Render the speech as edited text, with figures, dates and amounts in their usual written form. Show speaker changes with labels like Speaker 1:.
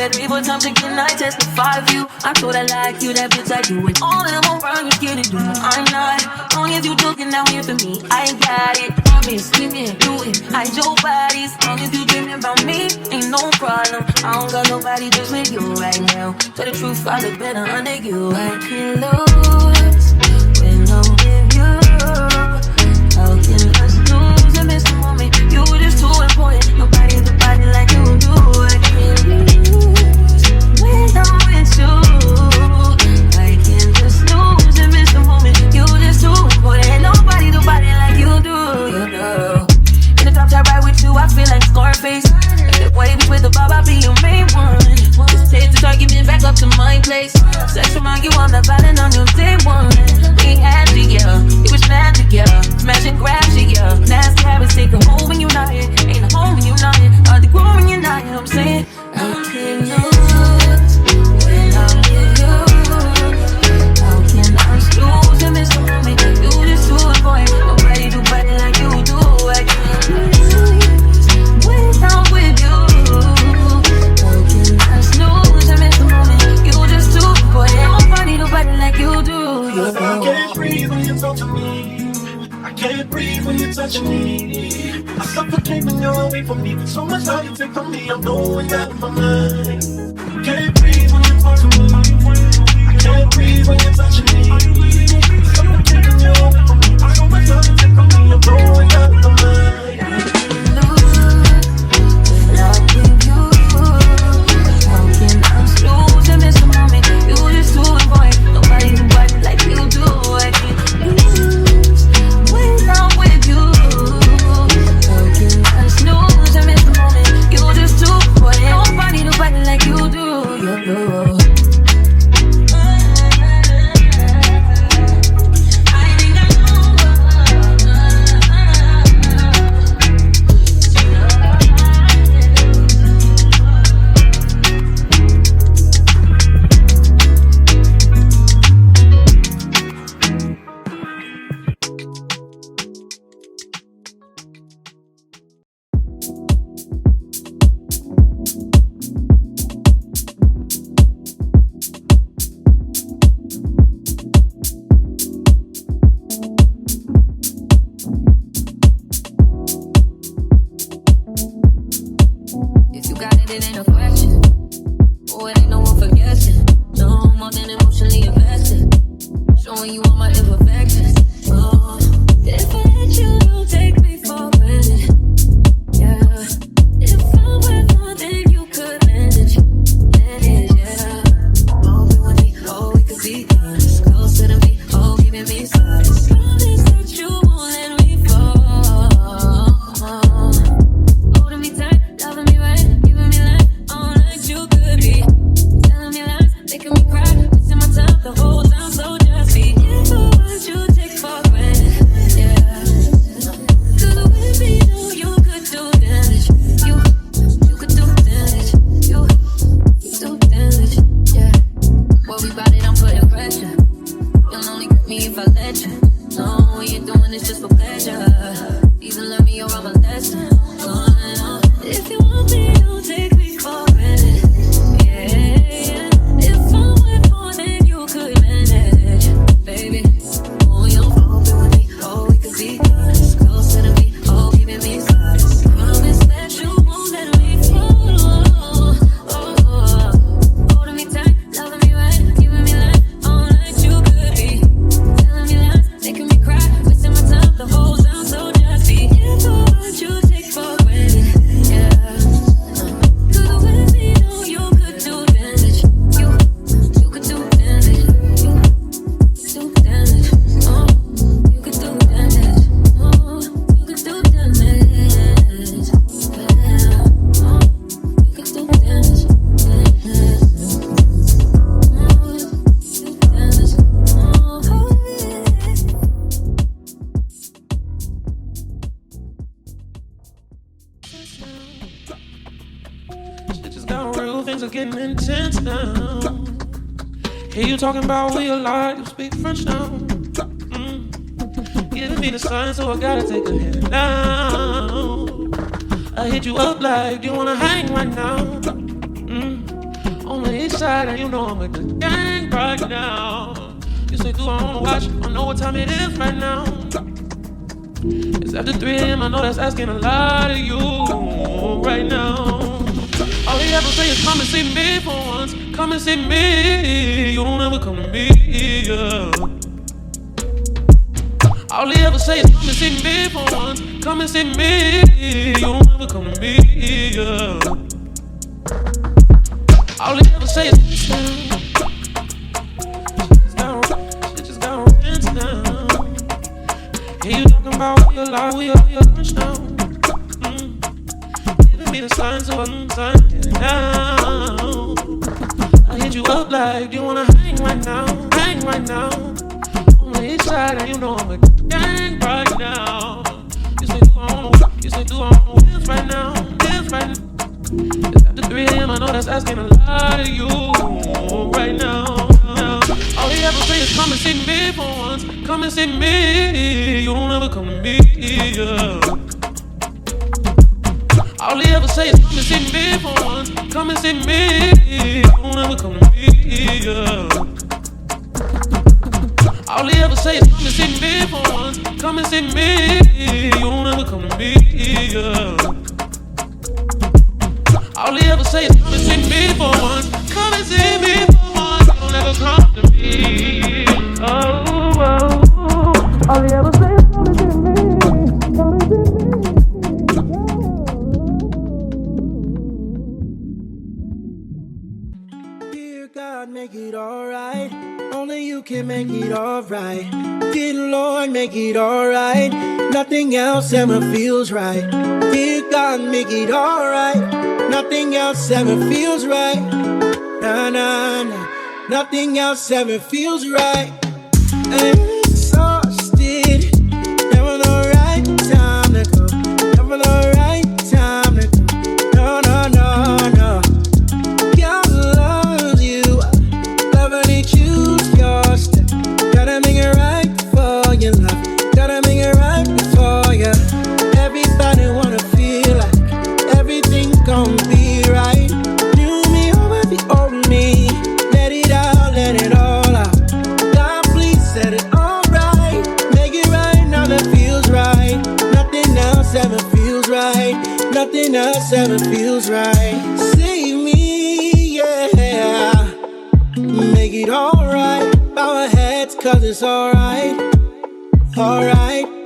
Speaker 1: bet 3 more times again I testify of you. I told I like you, that bitch I do it. All of them around you scared to do it. I'm not. Long as you looking out here for me, I got it. I've been screaming, do it. I your bodies. Long as you dreaming about me, ain't no problem. I don't got nobody just with you right now. Tell the truth, I look better under you. I can't lose when I'm with you. How can us lose and miss the moment? You just too important. Nobody's the body like you do. I can't lose when I'm with you. I can't just lose and miss the moment. You just too important. Ain't nobody the body like you do. You know. In the top top right with you, I feel like Scarface. Like waves with the bob, I'll be your main one. Just take this argument back up to my place. Sex around you, I'm not violent on your day one. We had you, yeah. It was magic, yeah. Smashing grabs you, yeah. Nasty habits take a hold when you're not here. Ain't a home when you're not here. Are they grow when you're not here? I'm saying I can't lose when I'm with you. How can I lose and miss the moment? You just too avoid. Nobody do better like you do. I can't lose when I'm with you. How can I lose and miss the moment? You just too avoid. Nobody do better like you do.
Speaker 2: I can't breathe when you talk to me. I can't breathe when you touch me. I suffocate when you're away from me. So much how you take from me, I'm going out of my mind. I can't breathe when you talk to me. I can't breathe when you touch me. I suffocate when you're away from me. So much how you take from me, I'm going out of my mind.
Speaker 3: things are getting intense now. Hear you talking about we alive, you speak French now. Giving me the sign, so I gotta take a hit now. I hit you up like, you wanna hang right now. side and you know I'm with the gang right now. You say, do I wanna watch? I know what time it is right now. It's after 3 a.m. I know that's asking a lot of you right now. All you ever say is come and see me for once. Come and see me. You don't ever come to me. Yeah. All he ever say is come and see me for once. Come and see me. You don't ever come to me. Yeah. All he ever say is shit just got rent down. Hey, you talking about your life, we are lunch now. Giving me the signs so I'm signing now. I hit you up like, do you wanna hang right now? Hang right now. On the east side, and you know I'm a gang right now. You say, do I wanna, you say, do I wanna this right now? This right now. It's after 3 a.m. I know that's asking a lot of you right now. All you ever say is come and see me for once. Come and see me. You don't ever come to me. Yeah. All he ever say is come and see me for once. Come and see me. You don't ever come to me. Yeah. All he ever say is come and see me for once. Come and see me. You don't ever come to me. Yeah. All he ever say is come and see me for once. Come and see me for once. You don't ever come to me. Oh, oh, oh. All he ever say is come and see me. Come and see me.
Speaker 4: Dear God, make it alright. Only you can make it alright. Dear Lord, make it alright. Nothing else ever feels right. Dear God, make it alright. Nothing else ever feels right. Nah, nah, nah. Nothing else ever feels right. I'm exhausted. Never the right time to go. Never the right time to go. No, no, no, no. God loves you. Love and choose your step. Gotta make it right for your love. Gotta make it right for you. Everybody wanna feel like everything gon' be right. New me over the old me. Let it out, let it all out. God, please set it all right. Make it right now that feels right. Nothing else ever feels right. Nothing else ever feels right. Save me, yeah. Make it alright. Bow our heads, cause it's alright. Alright.